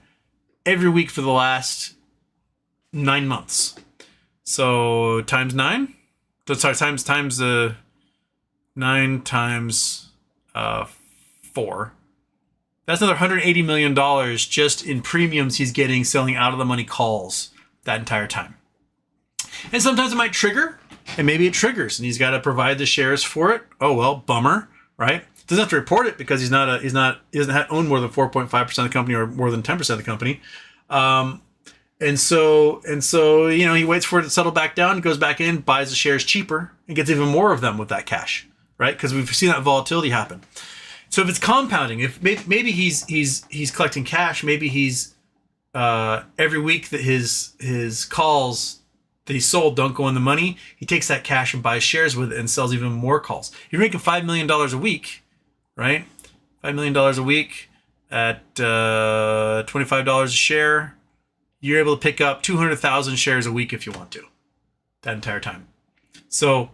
every week for the last 9 months. So times 9. Sorry, times 9 times 4. That's another $180 million just in premiums he's getting selling out of the money calls that entire time. And sometimes it might trigger, and maybe it triggers, and he's got to provide the shares for it. Oh well, bummer, right? Doesn't have to report it because he doesn't own more than 4.5% of the company or more than 10% of the company. And so, he waits for it to settle back down, goes back in, buys the shares cheaper, and gets even more of them with that cash, right? Because we've seen that volatility happen. So if it's compounding, if maybe he's collecting cash, maybe he's every week that his calls that he sold don't go in the money, he takes that cash and buys shares with it and sells even more calls. You're making $5 million a week, right? $5 million a week at $25 a share. You're able to pick up 200,000 shares a week if you want to, that entire time. So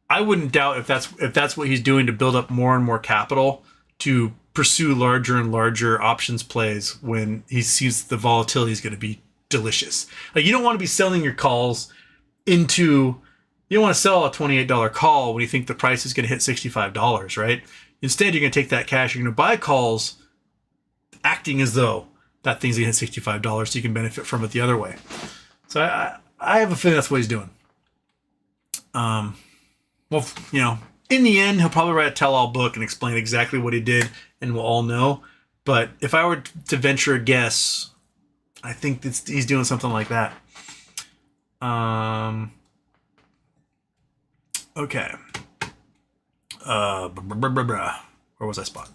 I wouldn't doubt if that's what he's doing to build up more and more capital to pursue larger and larger options plays when he sees the volatility is going to be delicious. Like, you don't want to be selling your calls you don't want to sell a $28 call when you think the price is going to hit $65, right? Instead, you're going to take that cash, you're going to buy calls acting as though that thing's going to hit $65 so you can benefit from it the other way. So I have a feeling that's what he's doing. Well, in the end, he'll probably write a tell-all book and explain exactly what he did, and we'll all know. But if I were to venture a guess, I think he's doing something like that. Okay. Where was I spot?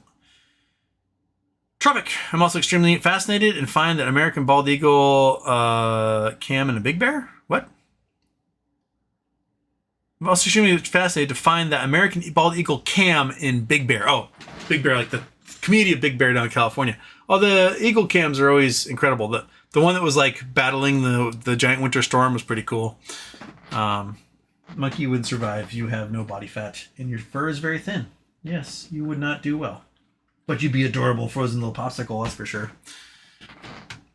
Tropic. I'm also extremely fascinated and find that American bald eagle, Cam, and a big bear. What? I'm also extremely fascinated to find that American bald eagle Cam in Big Bear. Oh, Big Bear, like the community of Big Bear down in California. Oh, the eagle cams are always incredible. The one that was like battling the giant winter storm was pretty cool. Monkey would survive. You have no body fat and your fur is very thin. Yes, you would not do well. But you'd be adorable frozen little popsicle, that's for sure.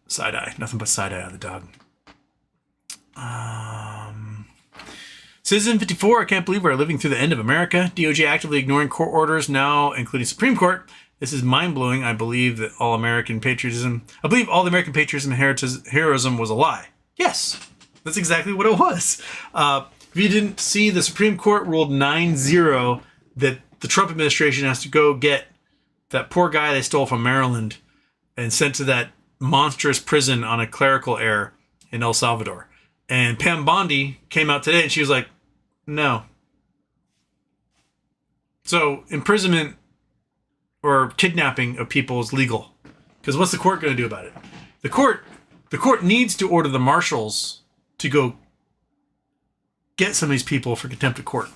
Side eye. Nothing but side eye on the dog. Citizen 54, I can't believe we're living through the end of America. DOJ actively ignoring court orders now, including Supreme Court. This is mind-blowing. I believe all the American patriotism and heroism was a lie. Yes, that's exactly what it was. If you didn't see, the Supreme Court ruled 9-0 that the Trump administration has to go get that poor guy they stole from Maryland and sent to that monstrous prison on a clerical error in El Salvador. And Pam Bondi came out today and she was like, no. So imprisonment or kidnapping of people is legal. Because what's the court going to do about it? The court needs to order the marshals to go get some of these people for contempt of court.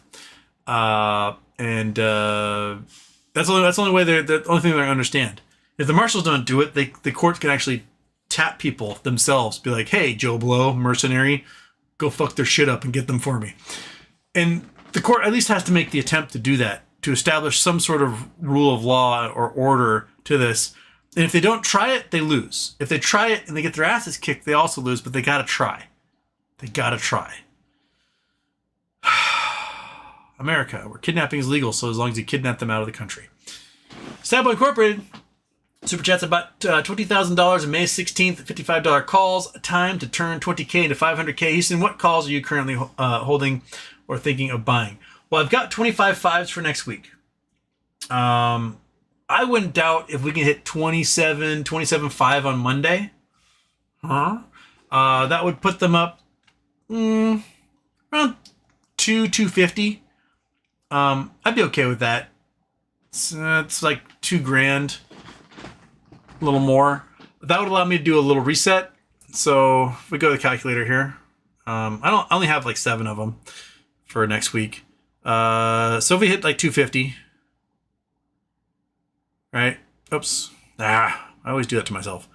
That's the only way the only thing they understand. If the marshals don't do it, the courts can actually tap people themselves, be like, hey, Joe Blow, mercenary, go fuck their shit up and get them for me. And the court at least has to make the attempt to do that, to establish some sort of rule of law or order to this. And if they don't try it, they lose. If they try it and they get their asses kicked, they also lose, but they gotta try. They gotta try. America, where kidnapping is legal, so as long as you kidnap them out of the country. Stabboy Incorporated, super chats about $20,000 on May 16th, $55 calls. Time to turn 20K into 500K. Houston, what calls are you currently holding or thinking of buying? Well, I've got 25 fives for next week. I wouldn't doubt if we can hit 27.5 on Monday. That would put them up around 250. I'd be okay with that. It's like $2,000, a little more. That would allow me to do a little reset. So if we go to the calculator here, I only have like 7 of them for next week. So if we hit like 250, right? Oops. I always do that to myself.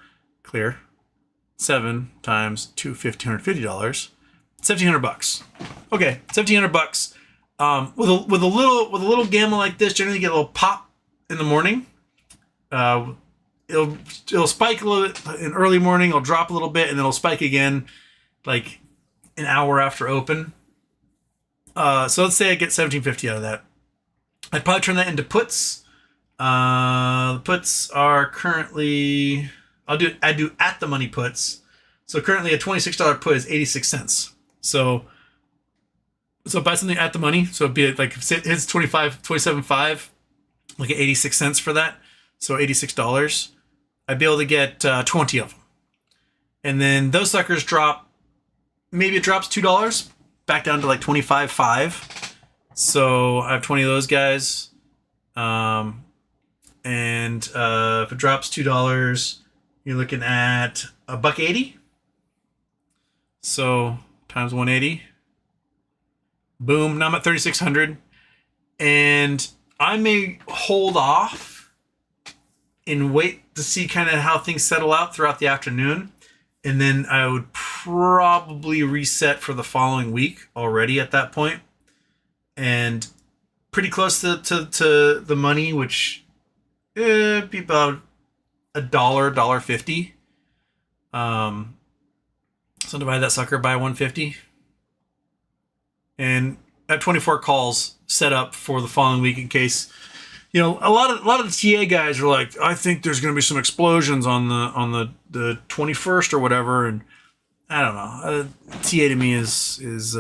Clear. 7 times $250, $150, $1,700. Okay, $1,700. With a little gamma like this, generally you get a little pop in the morning. It'll spike a little bit in early morning. It'll drop a little bit, and then it'll spike again, like an hour after open. So let's say I get $1,750 out of that. I'd probably turn that into puts. The puts are currently I do at the money puts. So currently a $26 put is 86 cents. So buy something at the money. So it'd be like if it hits 27.5, like at 86 cents for that. So $86. I'd be able to get 20 of them. And then those suckers drop, maybe it drops $2 back down to like 25.5. So I have 20 of those guys. And if it drops $2, you're looking at $1.80. So times 180. Boom. Now I'm at 3,600. And I may hold off and wait to see kind of how things settle out throughout the afternoon. And then I would probably reset for the following week already at that point. And pretty close to the money, which would be about $1.50. So divide that sucker by 150. And I have 24 calls set up for the following week in case, a lot of the TA guys are like, I think there's going to be some explosions on the 21st or whatever, and I don't know. TA to me is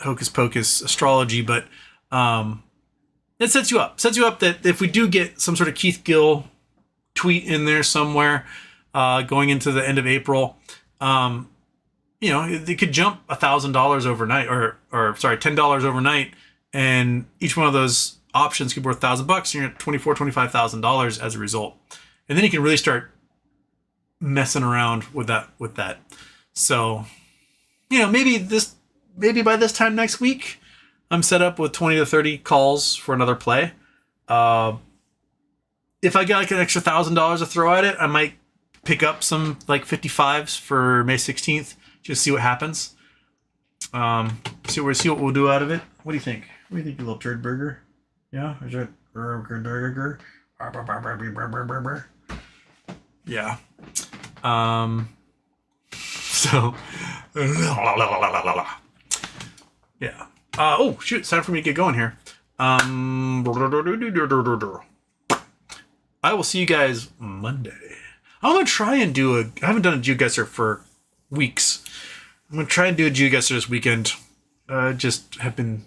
hocus pocus astrology, but it sets you up. Sets you up that if we do get some sort of Keith Gill tweet in there somewhere going into the end of April, it could jump $1,000 overnight, or $10 overnight, and each one of those options could be worth $1,000, and you're at $25,000 as a result. And then you can really start messing around with that. So, maybe by this time next week, I'm set up with 20 to 30 calls for another play. If I got like an extra $1,000 to throw at it, I might pick up some like 55s for May 16th. Just see what happens. See what we'll do out of it. What do you think? What do you think, you little turd burger? Yeah? Is it? Yeah. So. Yeah. Oh, shoot. It's time for me to get going here. I will see you guys Monday. I'm going to try and I haven't done a geoguesser for weeks. I'm going to try and do a geoguesser this weekend. Just have been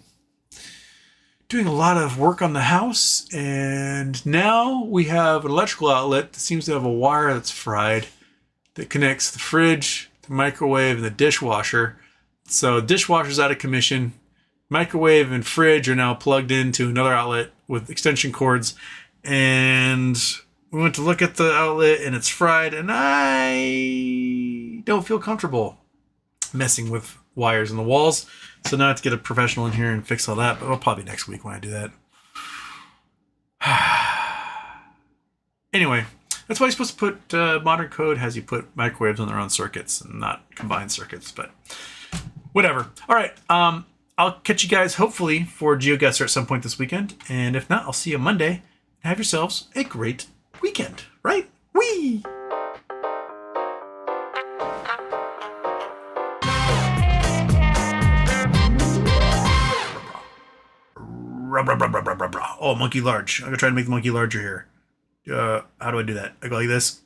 doing a lot of work on the house, and now we have an electrical outlet that seems to have a wire that's fried that connects the fridge, the microwave, and the dishwasher. So dishwasher's out of commission. Microwave and fridge are now plugged into another outlet with extension cords, and we went to look at the outlet and it's fried, and I don't feel comfortable messing with wires in the walls. So now I have to get a professional in here and fix all that, but it'll probably be next week when I do that. Anyway, that's why you're supposed to put modern code has you put microwaves on their own circuits and not combined circuits, but whatever. All right. I'll catch you guys hopefully for GeoGuessr at some point this weekend. And if not, I'll see you Monday. Have yourselves a great weekend, right? Whee! Oh, monkey large. I'm going to try to make the monkey larger here. How do I do that? I go like this.